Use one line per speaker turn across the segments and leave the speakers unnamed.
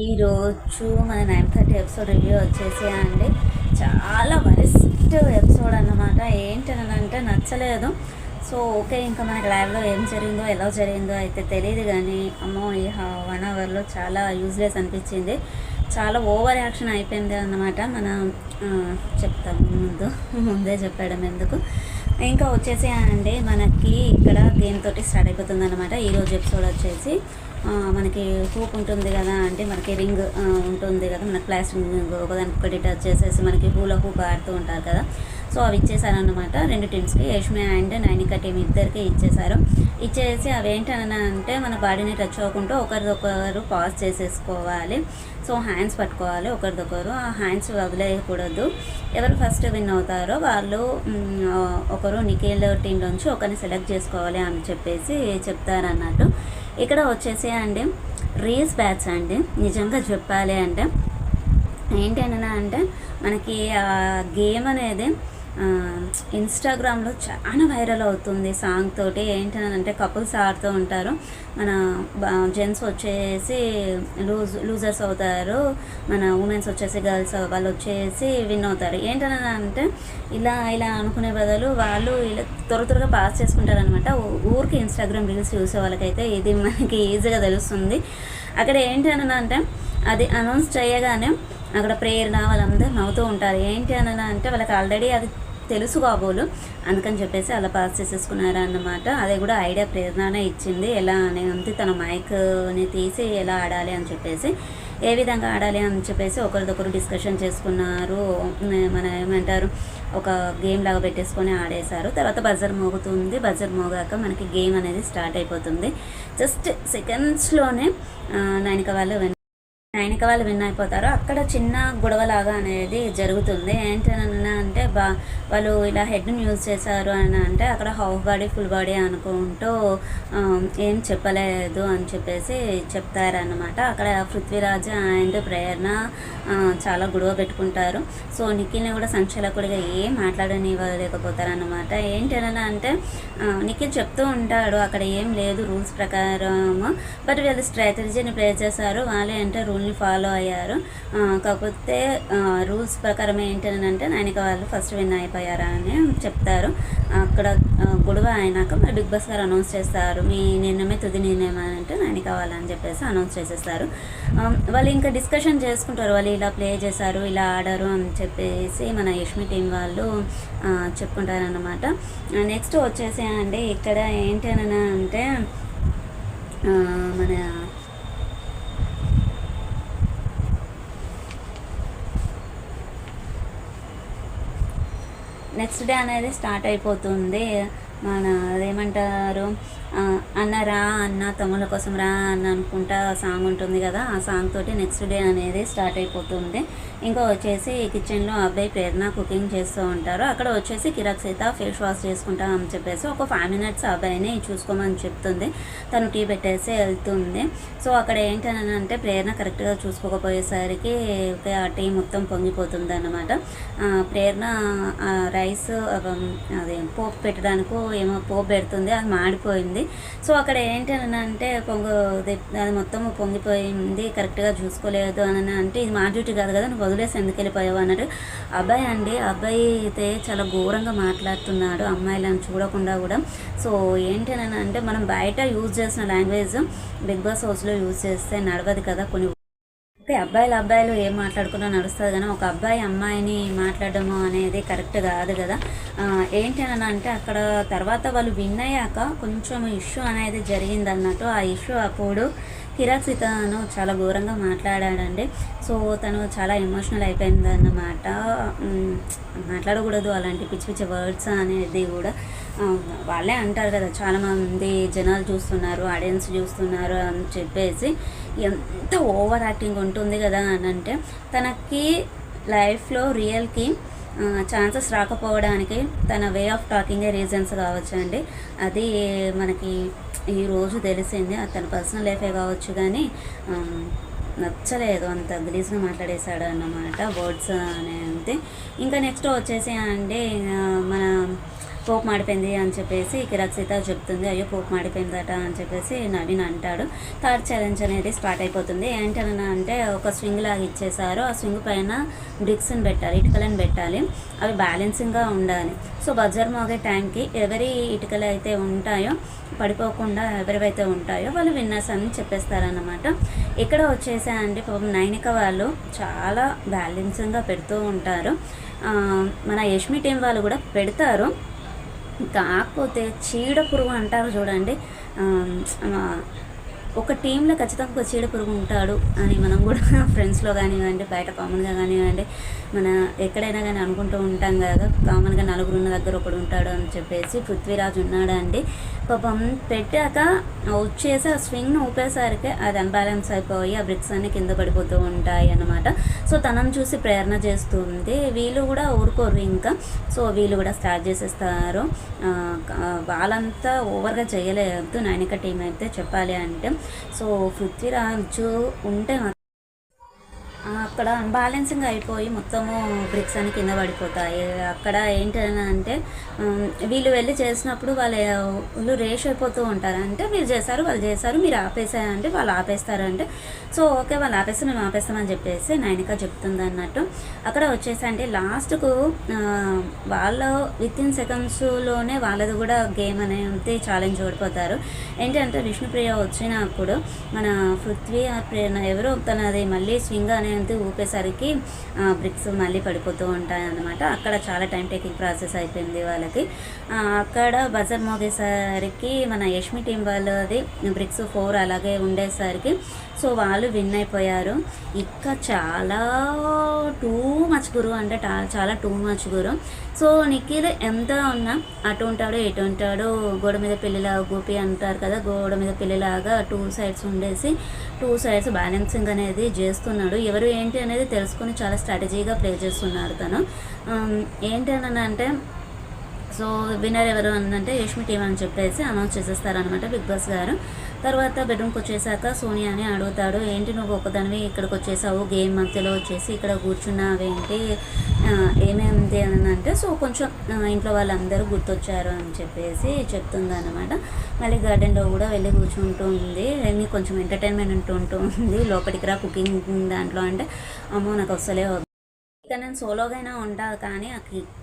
ఈరోజు మన 9:30 episode review వచ్చేసి అండి చాలా వరస్ట్ ఎపిసోడ్ అన్నమాట. ఏంటనంటే నచ్చలేదు. సో ఓకే, ఇంకా మనకి లైవ్లో ఏం జరిగిందో ఎలా జరిగిందో అయితే తెలియదు, కానీ అమ్మో ఈ 1 అవర్లో చాలా యూజ్లెస్ అనిపించింది. చాలా ఓవర్ యాక్షన్ అయిపోయింది అన్నమాట. చెప్తాం ముందే చెప్పడం ఎందుకు. ఇంకా వచ్చేసి అండి మనకి ఇక్కడ గేమ్ తోటి స్టార్ట్ అయిపోతుంది అనమాట. ఈరోజు ఎపిసోడ్ వచ్చేసి మనకి హూప్ ఉంటుంది కదా, అంటే మనకి రింగ్ ఉంటుంది కదా, మనకి ప్లాస్టిక్ రింగ్ ఒకదానికి ఒకటి టచ్ చేసేసి మనకి హూలో హూప్ ఆడుతూ ఉంటారు కదా. సో అవి ఇచ్చేసారనమాట 2 టీమ్స్కి, యష్మి అండ్ నైనిక టీం ఇద్దరికి ఇచ్చేసారు. ఇచ్చేసి అవి ఏంటంటే మన బాడీని టచ్ అవ్వకుండా ఒకరిదొకరు పాజ్ చేసేసుకోవాలి. సో హ్యాండ్స్ పట్టుకోవాలి ఒకరిదొకరు, ఆ హ్యాండ్స్ వదిలేయకూడదు. ఎవరు ఫస్ట్ విన్ అవుతారో వాళ్ళు ఒకరు నిఖిల్ టీంలోంచి ఒకరిని సెలెక్ట్ చేసుకోవాలి అని చెప్పేసి చెప్తారన్నట్టు. ఇక్కడ వచ్చేసి అండి రీల్స్ బ్యాచ్ అండి. నిజంగా చెప్పాలి అంటే ఏంటంటే మనకి ఆ గేమ్ అనేది ఇన్స్టాగ్రామ్లో చాలా వైరల్ అవుతుంది సాంగ్ తోటి. ఏంటంటే కపుల్స్ ఆడుతూ ఉంటారు, మన జెంట్స్ వచ్చేసి లూజర్స్ అవుతారు, మన ఉమెన్స్ వచ్చేసి గర్ల్స్ వాళ్ళు వచ్చేసి విన్ అవుతారు. ఏంటంటే ఇలా ఇలా అనుకునే బదులు వాళ్ళు ఇలా త్వరగా పాస్ చేసుకుంటారనమాట. ఊరికి ఇన్స్టాగ్రామ్ రీల్స్ చూసే వాళ్ళకైతే ఇది మనకి ఈజీగా తెలుస్తుంది. అక్కడ ఏంటంటే అది అనౌన్స్ చేయగానే అక్కడ ప్రేరణ వాళ్ళందరూ నవ్వుతూ ఉంటారు. అంటే వాళ్ళకి ఆల్రెడీ అది తెలుసు కాబోలు, అందుకని చెప్పేసి అలా పాస్ చేసేసుకున్నారు అన్నమాట. అది కూడా ఐడియా ప్రేరణనే ఇచ్చింది, ఎలా అని తన మైక్ని తీసి ఎలా ఆడాలి అని చెప్పేసి, ఏ విధంగా ఆడాలి అని చెప్పేసి ఒకరిదొకరు డిస్కషన్ చేసుకున్నారు. మన ఏమంటారు, ఒక గేమ్ లాగా పెట్టేసుకొని ఆడేశారు. తర్వాత బజర్ మోగుతుంది, బజర్ మోగాక మనకి గేమ్ అనేది స్టార్ట్ అయిపోతుంది. జస్ట్ సెకండ్స్లోనే నైనిక వాళ్ళు విన్ అయిపోతారు. అక్కడ చిన్న గొడవలాగా అనేది జరుగుతుంది. ఏంటంటే వాళ్ళు ఇలా హెడ్ని యూజ్ చేశారు అని అంటే అక్కడ హాఫ్ బాడీ ఫుల్ బాడీ అనుకుంటూ ఏం చెప్పలేదు అని చెప్పేసి చెప్తారన్నమాట. అక్కడ పృథ్వీరాజ్ అండ్ ప్రేరణ చాలా గొడవ పెట్టుకుంటారు. సో నిఖిల్ని కూడా సంచలకుడిగా ఏం మాట్లాడనివ్వలేకపోతారన్నమాట. ఏంటంటే నిఖిల్ చెప్తూ ఉంటాడు అక్కడ ఏం లేదు రూల్స్ ప్రకారం, బట్ వీళ్ళు స్ట్రాటజీని ప్లే చేశారు, వాళ్ళే అంటే రూల్ని ఫాలో అయ్యారు. కాకపోతే రూల్స్ ప్రకారం ఏంటంటే నైనిక వాళ్ళు ఫస్ట్ విన్ అయిపోయారా అని చెప్తారు. అక్కడ గొడవ అయినాక మరి బిగ్ బాస్ గారు అనౌన్స్ చేస్తారు, మీ నిర్ణయమే తుది నిర్ణయం అని అంటే నైనిక వాళ్ళని చెప్పేసి అనౌన్స్ చేసేస్తారు. వాళ్ళు ఇంకా డిస్కషన్ చేసుకుంటారు, వాళ్ళు ఇలా ప్లే చేశారు ఇలా ఆడారు అని చెప్పేసి మన యష్మి టీం వాళ్ళు చెప్పుకుంటారన్నమాట. నెక్స్ట్ వచ్చేసి అండి ఇక్కడ ఏంటంటే మన నెక్స్ట్ డే అనేది స్టార్ట్ అయిపోతుంది. మన అదేమంటారు, అన్న రా అన్న తమ్ముళ్ళ కోసం రా అన్న అనుకుంటా సాంగ్ ఉంటుంది కదా, ఆ సాంగ్ తోటి నెక్స్ట్ డే అనేది స్టార్ట్ అయిపోతుంది. ఇంకా వచ్చేసి కిచెన్లో అబ్బాయి ప్రేరణ కుకింగ్ చేస్తూ ఉంటారు. అక్కడ వచ్చేసి కిరాక్ సీత ఫేస్ వాష్ చేసుకుంటా అని చెప్పేసి ఒక 5 minutes అబ్బాయిని చూసుకోమని చెప్తుంది. తను టీ పెట్టేసి వెళ్తుంది. సో అక్కడ ఏంటంటే ప్రేరణ కరెక్ట్గా చూసుకోకపోయేసరికి ఆ టీ మొత్తం పొంగిపోతుంది అన్నమాట. ప్రేరణ రైస్ అది పోపు పెట్టడానికి ఏమో పోపు పెడుతుంది, అది మాడిపోయింది. సో అక్కడ ఏంటంటే అది మొత్తం పొంగిపోయింది, కరెక్ట్గా చూసుకోలేదు అని అంటే ఇది మా డ్యూటీ కాదు కదా, నువ్వు వదిలేసి ఎందుకు వెళ్ళిపోయావు అన్నట్టు. అబ్బాయి అబ్బాయి అయితే చాలా ఘోరంగా మాట్లాడుతున్నాడు అమ్మాయిలను చూడకుండా కూడా. సో ఏంటంటే మనం బయట యూజ్ చేసిన లాంగ్వేజ్ బిగ్ బాస్ హౌస్లో యూజ్ చేస్తే నడవదు కదా. కొన్ని ఓకే, అబ్బాయిలు ఏం మాట్లాడుకున్నా నడుస్తుంది, కానీ ఒక అబ్బాయి అమ్మాయిని మాట్లాడము అనేది కరెక్ట్ కాదు కదా. ఏంటంటే అక్కడ తర్వాత వాళ్ళు విన్ అయ్యాక కొంచెం ఇష్యూ అనేది జరిగింది అన్నట్టు. ఆ ఇష్యూ అప్పుడు కిరాక్ సీతను చాలా ఘోరంగా మాట్లాడాడండి. సో తను చాలా ఎమోషనల్ అయిపోయింది అన్నమాట. మాట్లాడకూడదు అలాంటి పిచ్చి పిచ్చి వర్డ్స్ అనేది కూడా. వాళ్ళే అంటారు కదా, చాలామంది జనాలు చూస్తున్నారు, ఆడియన్స్ చూస్తున్నారు అని చెప్పేసి ఎంత ఓవర్ యాక్టింగ్ ఉంటుంది కదా అని అంటే తనకి లైఫ్లో రియల్కి ఛాన్సెస్ రాకపోవడానికి తన వే ఆఫ్ టాకింగే రీజన్స్ కావచ్చు అండి. అది మనకి ఈరోజు తెలిసింది. తన పర్సనల్ లైఫే కావచ్చు, కానీ నచ్చలేదు, అంత గలీజ్గా మాట్లాడేశాడు అన్నమాట వర్డ్స్ అనేది. ఇంకా నెక్స్ట్ వచ్చేసి అండి మన పోపు మాడిపోయింది అని చెప్పేసి రక్షిత చెప్తుంది. అయ్యో పోపు మాడిపోయిందట అని చెప్పేసి నవీన్ అంటాడు. థర్డ్ ఛాలెంజ్ అనేది స్టార్ట్ అయిపోతుంది. ఏంటన్నా అంటే ఒక స్వింగ్ లాగా ఇచ్చేసారు. ఆ స్వింగ్ పైన బ్రిక్స్ని పెట్టాలి, ఇటుకలను పెట్టాలి, అవి బ్యాలెన్సింగ్గా ఉండాలి. సో బజర్ మోగే టైంకి ఎవరి ఇటుకలు అయితే ఉంటాయో పడిపోకుండా ఎవరివైతే ఉంటాయో వాళ్ళు విన్నర్స్ అని చెప్పేస్తారన్నమాట. ఇక్కడ వచ్చేసాయండి పాపం నైనిక వాళ్ళు చాలా బ్యాలెన్సింగ్గా పెడుతూ ఉంటారు. మన యష్మి టీం వాళ్ళు కూడా పెడతారు. కాకపోతే చీడ పురుగు అంటారు చూడండి, ఒక టీంలో ఖచ్చితంగా ఒక చీడ పురుగు ఉంటాడు అని మనం కూడా ఫ్రెండ్స్లో కానివ్వండి, బయట కామన్గా కానివ్వండి, మన ఎక్కడైనా కానీ అనుకుంటూ ఉంటాం కదా, కామన్గా నలుగురు ఉన్న దగ్గర ఒకడు ఉంటాడు అని చెప్పేసి. పృథ్వీరాజ్ ఉన్నాడండి పాపం పెట్టాక వచ్చేసి ఆ స్వింగ్ను ఊపేసరికి అది అన్బ్యాలెన్స్ అయిపోయి ఆ బ్రిక్స్ అన్ని కింద పడిపోతూ ఉంటాయి అన్నమాట. సో తనను చూసి ప్రేరణ చేస్తుంది. వీళ్ళు కూడా ఊరుకోరు ఇంకా. సో వీళ్ళు కూడా స్టార్ట్ చేసేస్తారు. వాళ్ళంతా ఓవర్గా చేయలేదు నైనిక టీం అయితే చెప్పాలి అంటే. సో పృథ్వీరాజు ఉంటే అక్కడ అన్బ్యాలెన్సింగ్ అయిపోయి మొత్తము బ్రిక్స్ అని కింద పడిపోతాయి. అక్కడ ఏంటంటే వీళ్ళు వెళ్ళి చేసినప్పుడు వాళ్ళు రేష్ అయిపోతూ ఉంటారు. అంటే మీరు చేశారు, వాళ్ళు చేశారు, మీరు ఆపేసారంటే వాళ్ళు ఆపేస్తారు. అంటే సో ఓకే వాళ్ళు ఆపేస్తే మేము ఆపేస్తామని చెప్పేసి నైనిక చెప్తుంది అన్నట్టు. అక్కడ వచ్చేసి అంటే లాస్ట్కు వాళ్ళ వితిన్ సెకండ్స్లోనే వాళ్ళది కూడా గేమ్ అనేది ఛాలెంజ్ ఓడిపోతారు. ఏంటంటే విష్ణుప్రియ వచ్చినప్పుడు మన పృథ్వీ ప్రేరణ ఎవరో తనది మళ్ళీ స్వింగ్ అనేది ఊపేసరికి బ్రిక్స్ మళ్ళీ పడిపోతూ ఉంటాయి అన్నమాట. అక్కడ చాలా టైం టేకింగ్ ప్రాసెస్ అయిపోయింది వాళ్ళకి. అక్కడ బజర్ మోగేసరికి మన యష్మి టీం వాళ్ళది బ్రిక్స్ 4 అలాగే ఉండేసరికి సో వాళ్ళు విన్ అయిపోయారు. ఇంకా చాలా టూ మచ్ గురు అంటే చాలా టూ మచ్ గురు. సో నిఖిల్ ఎంత ఉన్నా అటు ఉంటాడు ఇటు ఉంటాడు, గోడ మీద పెళ్ళిలాగా గోపి అంటారు కదా, గోడ మీద పెళ్ళిలాగా 2 సైడ్స్ ఉండేసి 2 సైడ్స్ బ్యాలెన్సింగ్ అనేది చేస్తున్నాడు. ఎవరు ఏంటి అనేది తెలుసుకొని చాలా స్ట్రాటజీగా ప్లే చేస్తున్నాడు తను. ఏంటి అని అంటే సో విన్నర్ ఎవరు అంటే యష్మి టీం అని చెప్పేసి అనౌన్స్ చేసేస్తారనమాట బిగ్ బాస్ గారు. తర్వాత బెడ్రూమ్కి వచ్చేసాక సోనియాని అడుగుతాడు, ఏంటి నువ్వు ఒకదానివి ఇక్కడికి వచ్చేసావు, గేమ్ మధ్యలో వచ్చేసి ఇక్కడ కూర్చున్నావేంటి, ఏమేమిటి అని అంటే సో కొంచెం ఇంట్లో వాళ్ళందరూ గుర్తొచ్చారు అని చెప్పేసి చెప్తుంది అనమాట. మళ్ళీ గార్డెన్లో కూడా వెళ్ళి కూర్చుంటూ ఉంది. నీకు కొంచెం ఎంటర్టైన్మెంట్ ఉంటుంది, లోపలికి రా కుకింగ్ దాంట్లో అంటే అమ్మో నాకు వస్తలే. ఇక నేను సోలోగా అయినా ఉంటాను కానీ ఆ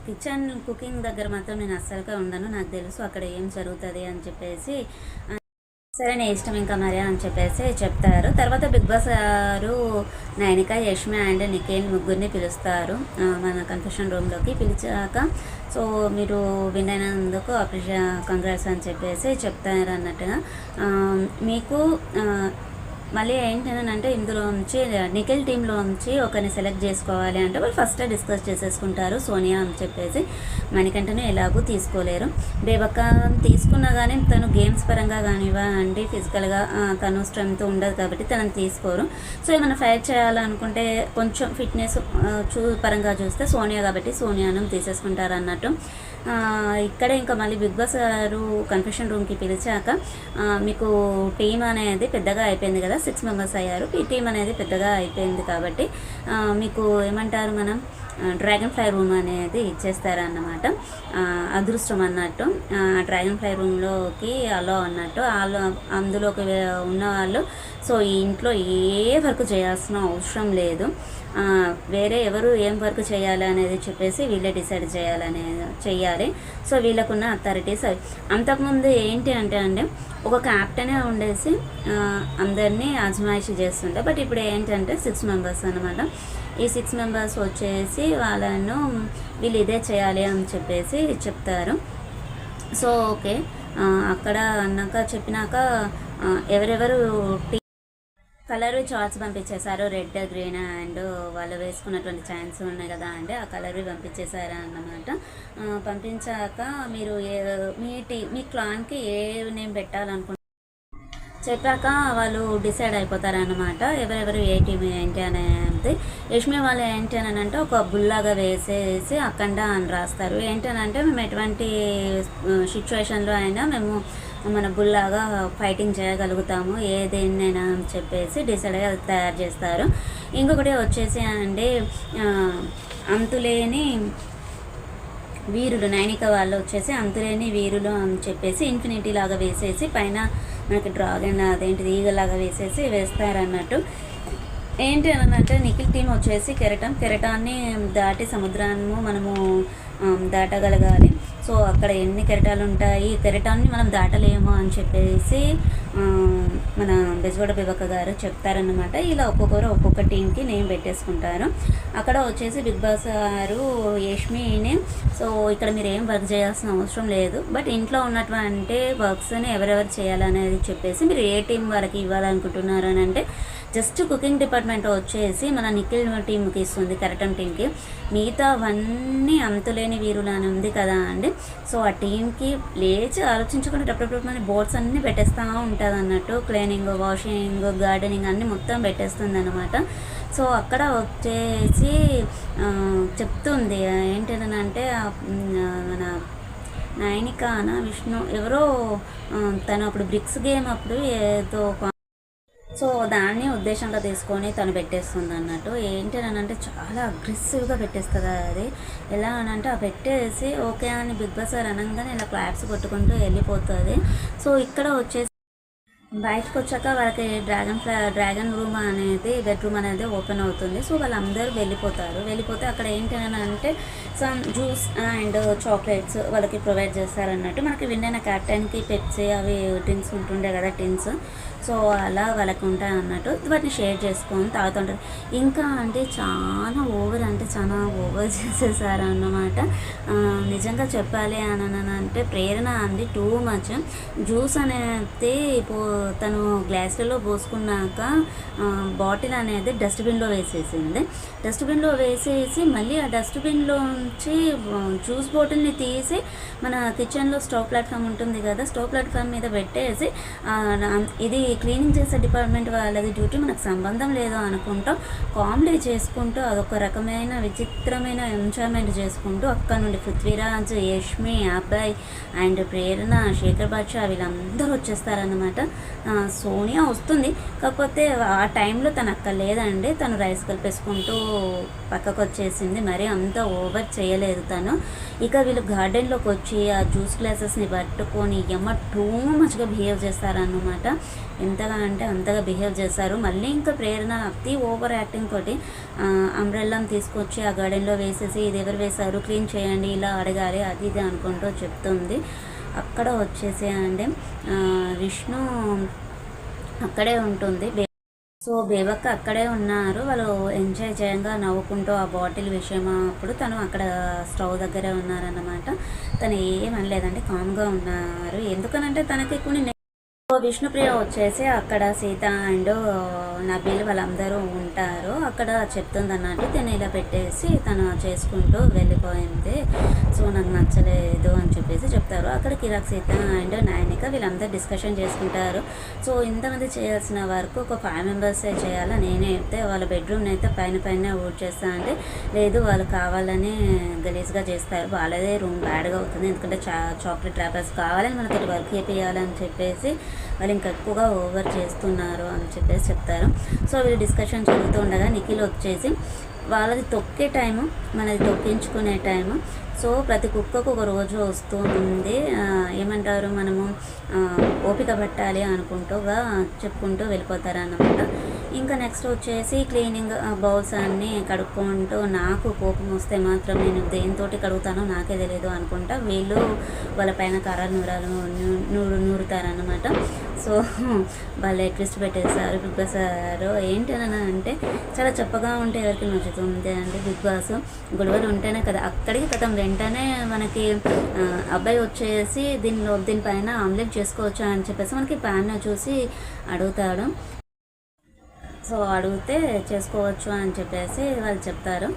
కిచెన్ కుకింగ్ దగ్గర మాత్రం నేను అస్సలుగా ఉండను, నాకు తెలుసు అక్కడ ఏం జరుగుతుంది అని చెప్పేసి. సరే నీ ఇష్టం ఇంకా మరి అని చెప్పేసి చెప్తారు. తర్వాత బిగ్ బాస్ గారు నైనిక, యష్మి అండ్ నిఖిల్ ముగ్గురిని పిలుస్తారు మన కన్ఫెషన్ రూమ్లోకి. పిలిచాక సో మీరు విన్ అయినందుకు కంగ్రాట్స్ అని చెప్పేసి చెప్తారు అన్నట్టుగా. మీకు మళ్ళీ ఏంటంటే ఇందులో నుంచి నిఖిల్ టీంలో నుంచి ఒకరిని సెలెక్ట్ చేసుకోవాలి అంటే వాళ్ళు ఫస్ట్ డిస్కస్ చేసేసుకుంటారు సోనియా అని చెప్పేసి. మణికంఠను ఎలాగూ తీసుకోలేరు. బేబక్క తీసుకున్నా కానీ తను గేమ్స్ పరంగా కానివ్వండి ఫిజికల్గా తను స్ట్రెంగ్త్ ఉండదు కాబట్టి తనని తీసుకోరు. సో ఏమైనా ఫైట్ చేయాలనుకుంటే కొంచెం ఫిట్నెస్ పరంగా చూస్తే సోనియా కాబట్టి సోనియాను తీసేసుకుంటారు అన్నట్టు. ఇక్కడే ఇంకా మళ్ళీ బిగ్ బాస్ గారు కన్ఫెషన్ రూమ్కి పిలిచాక మీకు టీం అనేది పెద్దగా అయిపోయింది కదా, 6 మెంబర్స్ అయ్యారు, ఈ టీం అనేది పెద్దగా అయిపోయింది కాబట్టి మీకు ఏమంటారు మనం డ్రాగన్ ఫ్లై రూమ్ అనేది ఇచ్చేస్తారన్నమాట. అదృష్టం అన్నట్టు డ్రాగన్ ఫ్లై రూమ్లోకి అలో అన్నట్టు. అందులోకి ఉన్నవాళ్ళు సో ఈ ఇంట్లో ఏ వర్క్ చేయాల్సిన అవసరం లేదు, వేరే ఎవరు ఏం వర్క్ చేయాలి అనేది చెప్పేసి వీళ్ళే డిసైడ్ చేయాలి. సో వీళ్ళకున్న అథారిటీస్ అవి. అంతకుముందు ఏంటి అంటే ఒక క్యాప్టెనే ఉండేసి అందరినీ అజమాయిషీ చేస్తుండే. బట్ ఇప్పుడు ఏంటంటే 6 మెంబర్స్ అనమాట. ఈ 6 మెంబర్స్ వచ్చేసి వాళ్ళను వీళ్ళు ఇదే చేయాలి అని చెప్పేసి చెప్తారు. సో ఓకే అక్కడ అన్నాక చెప్పినాక ఎవరెవరు కలర్ చార్ట్స్ పంపించేశారు, రెడ్ గ్రీన్ అండ్ వాళ్ళు వేసుకున్నటువంటి ఛాన్స్ ఉన్నాయి కదా అంటే ఆ కలర్ పంపించేశారు అన్నమాట. పంపించాక మీరు మీ క్లాన్కి ఏ నేమ్ పెట్టాలనుకుంటున్నారు చెప్పాక వాళ్ళు డిసైడ్ అయిపోతారనమాట ఎవరెవరు ఏ టీం ఏంటి అనేది. యష్మి వాళ్ళు ఏంటి అని అంటే ఒక బుల్లాగా వేసేసి అఖండ అని రాస్తారు. ఏంటనంటే మేము ఎటువంటి సిచ్యువేషన్లో అయినా మేము మన బుల్లాగా ఫైటింగ్ చేయగలుగుతాము ఏదేనైనా అని చెప్పేసి డిసైడ్ అయ్యి తయారు చేస్తారు. ఇంకొకటి వచ్చేసి అండి అంతులేని వీరులు నైనిక వాళ్ళు వచ్చేసి అంతులేని వీరులు అని చెప్పేసి ఇన్ఫినిటీ లాగా వేసేసి పైన మనకి డ్రాగన్ అదేంటిది ఈగలాగా వేసేసి వేస్తారన్నట్టు. ఏంటి అని అంటే నిఖిల్ టీం వచ్చేసి కెరటాన్ని దాటి సముద్రాన్ని మనము దాటగలగాలి. సో అక్కడ ఎన్ని కెరటాలు ఉంటాయి, కెరటాన్ని మనం దాటలేము అని చెప్పేసి మన బెజవాడ బిబక్క గారు చెప్తారన్నమాట. ఇలా ఒక్కొక్కరు ఒక్కొక్క టీంకి నేమ్ పెట్టేసుకుంటారు. అక్కడ వచ్చేసి బిగ్ బాస్ గారు యష్మిని, సో ఇక్కడ మీరు ఏం వర్క్ చేయాల్సిన అవసరం లేదు, బట్ ఇంట్లో ఉన్నటువంటి వర్క్స్ని ఎవరెవరు చేయాలనేది చెప్పేసి మీరు ఏ టీం వాళ్ళకి ఇవ్వాలనుకుంటున్నారు అని అంటే జస్ట్ కుకింగ్ డిపార్ట్మెంట్ వచ్చేసి మన నిఖిల్ టీంకి ఇస్తుంది, కెరటం టీంకి. మిగతావన్నీ అంతులేని వీరులు అని ఉంది కదా అండి. సో ఆ టీంకి లేచి ఆలోచించుకుంటే టప్పుడు బోర్డ్స్ అన్నీ పెట్టేస్తూ ఉంటుంది అన్నట్టు. క్లీనింగ్, వాషింగ్, గార్డెనింగ్ అన్నీ మొత్తం పెట్టేస్తుంది అనమాట. సో అక్కడ వచ్చేసి చెప్తుంది ఏంటిదనంటే మన నైనికాన విష్ణు ఎవరో తను అప్పుడు బ్రిక్స్ గేమ్ అప్పుడు ఏదో సో దాన్ని ఉద్దేశంగా తీసుకొని తను పెట్టేస్తుంది అన్నట్టు. ఏంటి అని అంటే చాలా అగ్రెసివ్గా పెట్టేస్తుంది అది. ఎలా అని అంటే ఆ పెట్టేసి ఓకే అని బిగ్ బాస్ గారు అనగానే ఇలా క్లాప్స్ కొట్టుకుంటూ వెళ్ళిపోతుంది. సో ఇక్కడ వచ్చేసి బయటకు వచ్చాక వాళ్ళకి డ్రాగన్ రూమ్ అనేది బెడ్రూమ్ అనేది ఓపెన్ అవుతుంది. సో వాళ్ళందరూ వెళ్ళిపోతే అక్కడ ఏంటి అని అంటే సమ్ జ్యూస్ అండ్ చాక్లెట్స్ వాళ్ళకి ప్రొవైడ్ చేస్తారన్నట్టు. మనకి విన్ క్యాప్టెన్కి పెప్సీ అవి డ్రింక్స్ ఉంటుండే కదా టిన్స్, సో అలా వాళ్ళకి ఉంటాయి అన్నట్టు. వాటిని షేర్ చేసుకొని తాగుతుంటారు. ఇంకా అంటే చాలా ఓవర్ చేసేసారు అన్నమాట. నిజంగా చెప్పాలి అని అంటే ప్రేరణ అండి టూ మచ్. జ్యూస్ అనేది తను గ్లాసులలో పోసుకున్నాక బాటిల్ అనేది డస్ట్బిన్లో వేసేసి మళ్ళీ ఆ డస్ట్బిన్లోంచి జ్యూస్ బాటిల్ని తీసి మన కిచెన్లో స్టవ్ ప్లాట్ఫామ్ ఉంటుంది కదా, స్టవ్ ప్లాట్ఫామ్ మీద పెట్టేసి ఇది క్లీనింగ్ చేసే డిపార్ట్మెంట్ వాళ్ళది డ్యూటీ, మనకు సంబంధం లేదు అనుకుంటూ కామెడీ చేసుకుంటూ అదొక రకమైన విచిత్రమైన ఎంజాయ్మెంట్ చేసుకుంటూ అక్కడ నుండి పృథ్వీరాజ్, యష్మి, అబ్బాయి అండ్ ప్రేరణ, శేఖర్ బాద్షా వీళ్ళందరూ వచ్చేస్తారన్నమాట. సోనియా వస్తుంది, కాకపోతే ఆ టైంలో తను అక్కడ లేదండి. తను రైస్ కలిపేసుకుంటూ పక్కకు వచ్చేసింది, మరి అంత ఓవర్ చేయలేదు తను. ఇక వీళ్ళు గార్డెన్లోకి వచ్చి ఆ జ్యూస్ గ్లాసెస్ని పట్టుకొని టూ మచ్గా బిహేవ్ చేస్తారన్నమాట. ఎంతగా అంటే అంతగా బిహేవ్ చేస్తారు. మళ్ళీ ఇంకా ప్రేరణ అతి ఓవర్ యాక్టింగ్ తోటి అంబ్రెల్లాని తీసుకొచ్చి ఆ గార్డెన్లో వేసేసి ఇది ఎవరు వేశారు, క్లీన్ చేయండి, ఇలా అడగాలి, అది ఇది అనుకుంటూ చెప్తుంది. అక్కడ వచ్చేసి అంటే విష్ణు అక్కడే ఉంటుంది. సో బేబక్క అక్కడే ఉన్నారు. వాళ్ళు ఎంజాయ్ చేయంగా నవ్వుకుంటూ ఆ బాటిల్ విషయం అప్పుడు తను అక్కడ స్టవ్ దగ్గరే ఉన్నారన్నమాట. తను ఏమనలేదంటే కామ్గా ఉన్నారు. ఎందుకనంటే తనకి కొన్ని విష్ణుప్రియ వచ్చేసి అక్కడ సీత అండ్ నబీల్ వాళ్ళందరూ ఉంటారు. అక్కడ చెప్తుంది అన్నట్టు తను ఇలా పెట్టేసి తను చేసుకుంటూ వెళ్ళిపోయింది, సో నాకు నచ్చలేదు అని చెప్పేసి చెప్తారు. అక్కడ కిరాక్, సీత అండ్ నైనిక వీళ్ళందరూ డిస్కషన్ చేసుకుంటారు. సో ఇంతమంది చేయాల్సిన వరకు ఒక 5 మెంబర్సే చేయాలా, నేనే చెప్తే వాళ్ళ బెడ్రూమ్ని అయితే పైన ఊడ్ చేస్తా అంటే లేదు వాళ్ళు కావాలని గలీజ్గా చేస్తారు, వాళ్ళదే రూమ్ బ్యాడ్గా అవుతుంది, ఎందుకంటే చాక్లెట్ ర్యాపర్స్ కావాలని మనతో వర్క్ చేయాలని చెప్పేసి వాళ్ళు ఇంకా ఎక్కువగా ఓవర్ చేస్తున్నారు అని చెప్పేసి చెప్తారు. సో వీళ్ళు డిస్కషన్ జరుగుతూ ఉండగా నిఖిల్ వచ్చేసి వాళ్ళది తొక్కే టైము, మనది తొక్కించుకునే టైము. సో ప్రతి కుక్కకు ఒక రోజు వస్తుంది, ఏమంటారు మనము ఓపిక పట్టాలి అనుకుంటూగా చెప్పుకుంటూ వెళ్ళిపోతారన్నమాట. ఇంకా నెక్స్ట్ వచ్చేసి క్లీనింగ్ బౌల్స్ అన్నీ కడుక్కుంటూ నాకు కోపం వస్తే మాత్రం నేను దేనితోటి కడుగుతానో నాకే తెలియదు అనుకుంటా వీళ్ళు వాళ్ళ పైన నూరుతారన్నమాట. సో వాళ్ళు ట్విస్ట్ పెట్టేశారు బిగ్ బాస్ గారు. ఏంటి అని అంటే చాలా చెప్పగా ఉంటే ఎవరికి నచ్చుతుంది అంటే బిగ్ బాస్ గొడవలు ఉంటేనే కదా అక్కడికి కథం వెంటనే మనకి అబ్బాయి వచ్చేసి దీనిపైన ఆమ్లెట్ చేసుకోవచ్చు అని చెప్పేసి మనకి ప్యాన్ చూసి అడుగుతాడు. సో అడిగితే చేసుకోవచ్చు అని చెప్పేసి వాళ్ళు చెప్తారు.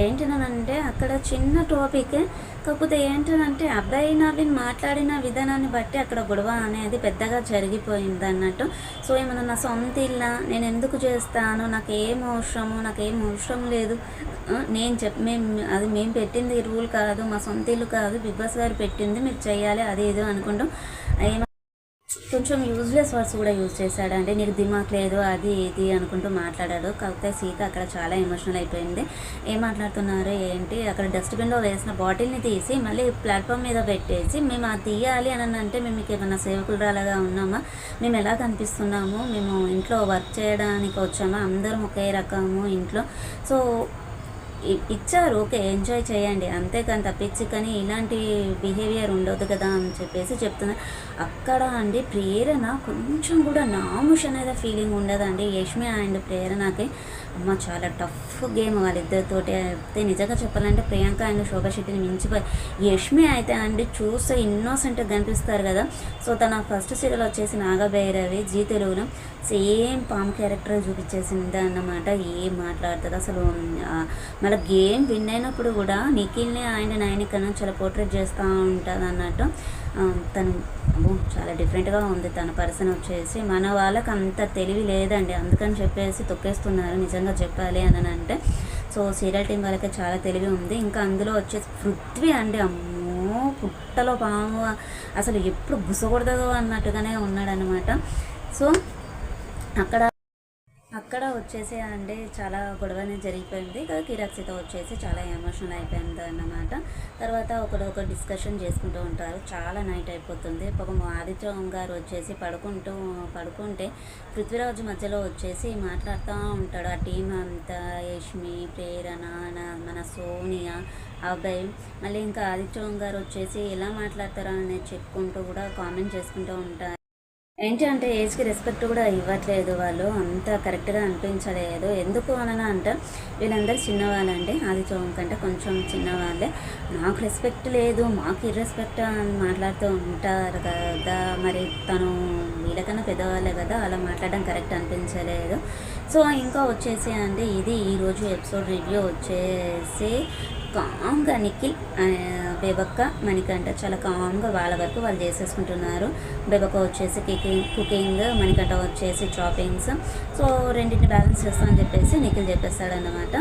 ఏంటనంటే అక్కడ చిన్న టాపికే, కాకపోతే ఏంటంటే అబ్బాయి నవీన్ మాట్లాడిన విధానాన్ని బట్టి అక్కడ గొడవ అనేది పెద్దగా జరిగిపోయింది అన్నట్టు. సో ఏమన్నా నా సొంత ఇల్లా, నేను ఎందుకు చేస్తాను, నాకేం అవసరం లేదు, మేము పెట్టింది రూల్ కాదు, మా సొంత ఇల్లు కాదు, బిగ్ బాస్ గారు పెట్టింది మీరు చేయాలి, అది ఇది అనుకుంటాం. కొంచెం యూజ్లెస్ వర్డ్స్ కూడా యూజ్ చేశాడు. అంటే నీకు దిమాక్ లేదు అది ఇది అనుకుంటూ మాట్లాడాడు. కాకపోతే సీత అక్కడ చాలా ఎమోషనల్ అయిపోయింది. ఏం మాట్లాడుతున్నారు ఏంటి, అక్కడ డస్ట్బిన్లో వేసిన బాటిల్ని తీసి మళ్ళీ ప్లాట్ఫామ్ మీద పెట్టేసి మేము అది తీయాలి అని అంటే మేము మీకు ఏమన్నా సేవకురాలుగా ఉన్నామా, మేము ఎలా కనిపిస్తున్నాము, మేము ఇంట్లో వర్క్ చేయడానికి వచ్చామా, అందరం ఒకే రకము ఇంట్లో. సో ఇచ్చారు ఓకే, ఎంజాయ్ చేయండి అంతేకాని తప్పించి కానీ ఇలాంటి బిహేవియర్ ఉండొద్దు కదా అని చెప్పేసి చెప్తున్నారు. అక్కడ అండి ప్రేరణ కొంచెం కూడా నాముష్ అనేది ఫీలింగ్ ఉండదండి. యష్మి అండ్ ప్రేరణకి అమ్మ చాలా టఫ్ గేమ్ వాళ్ళిద్దరితోటి అయితే. నిజంగా చెప్పాలంటే ప్రియాంక అండ్ శోభా శెట్టిని మించిపోయి యష్మి అయితే అండి చూస్తే ఇన్నోసెంట్గా కనిపిస్తారు కదా. సో తన ఫస్ట్ సీరియల్ వచ్చేసి నాగభైరవి జీ తెలుగులో సేమ్ పాము క్యారెక్టర్ చూపించేసింది అన్నమాట. ఏం మాట్లాడుతుంది అసలు. మళ్ళీ గేమ్ విన్ అయినప్పుడు కూడా నిఖిల్ని ఆయన నయనికను చాలా పోర్ట్రేట్ చేస్తూ ఉంటుంది అన్నట్టు. తను చాలా డిఫరెంట్గా ఉంది తన పర్సన్ వచ్చేసి. మన వాళ్ళకి అంత తెలివి లేదండి, అందుకని చెప్పేసి తొక్కేస్తున్నారు నిజంగా చెప్పాలి అని అంటే. సో సీరియల్ టీం వాళ్ళకి చాలా తెలివి ఉంది. ఇంకా అందులో వచ్చేసి పృథ్వీ అండి అమ్మో పుట్టలో పాము అసలు ఎప్పుడు బుసకూడదో అన్నట్టుగానే ఉన్నాడనమాట. సో అక్కడ వచ్చేసి అండి చాలా గొడవ అనేది జరిగిపోయింది. ఇక కిరాక్సితో వచ్చేసి చాలా ఎమోషనల్ అయిపోయింది అన్నమాట. తర్వాత ఒకరు డిస్కషన్ చేసుకుంటూ ఉంటారు. చాలా నైట్ అయిపోతుంది. పాపం ఆదిత్య గారు వచ్చేసి పడుకుంటే పృథ్వీరాజు మధ్యలో వచ్చేసి మాట్లాడుతూ ఉంటాడు. ఆ టీం అంతా యష్మి, ప్రేరణ, మన సోనియా, అబ్బాయి, మళ్ళీ ఇంకా ఆదిత్య గారు వచ్చేసి ఎలా మాట్లాడతారో అనేది చెప్పుకుంటూ కూడా కామెంట్ చేసుకుంటూ ఉంటారు. ఏంటి అంటే ఏజ్కి రెస్పెక్ట్ కూడా ఇవ్వట్లేదు వాళ్ళు, అంత కరెక్ట్గా అనిపించలేదు. ఎందుకు అని అంటే వీళ్ళందరూ చిన్నవాళ్ళండి, ఆదిత్య కంటే కొంచెం చిన్నవాళ్ళే. నాకు రెస్పెక్ట్ లేదు, మాకు ఇర్రెస్పెక్ట్ అని మాట్లాడుతూ ఉంటారు కదా. మరి తను వీళ్ళకన్నా పెద్దవాళ్ళే కదా, అలా మాట్లాడడం కరెక్ట్ అనిపించలేదు. సో ఇంకా వచ్చేసి అంటే ఇది ఈరోజు ఎపిసోడ్ రివ్యూ వచ్చేసి కామ్గా నిఖిల్ బేబక్క మణికంఠ చాలా కామ్గా వాళ్ళ వరకు వాళ్ళు చేసేసుకుంటున్నారు. బేబక్క వచ్చేసి కుకింగ్, మణికంఠ వచ్చేసి చాపింగ్స్. సో రెండింటిని బ్యాలెన్స్ చేస్తామని చెప్పేసి నిఖిల్ చెప్పేస్తాడన్నమాట.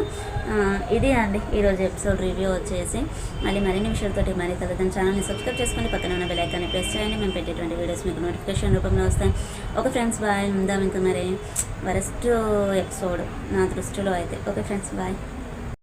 ఇది అండి ఈరోజు ఎపిసోడ్ రివ్యూ వచ్చేసి. మళ్ళీ మరిన్ని విషయాలతోటి మరీ కలుద్దాం. ఛానల్ని సబ్స్క్రైబ్ చేసుకొని పక్కన ఉన్న బెల్ ఐకాన్ని ప్రెస్ చేయండి. మేము పెట్టేటువంటి వీడియోస్ మీకు నోటిఫికేషన్ రూపంలో వస్తాయి. Okay friends bye. ఉందాం ఇంకా మరి వరస్ట్ ఎపిసోడ్ నా దృష్టిలో అయితే. Okay friends bye.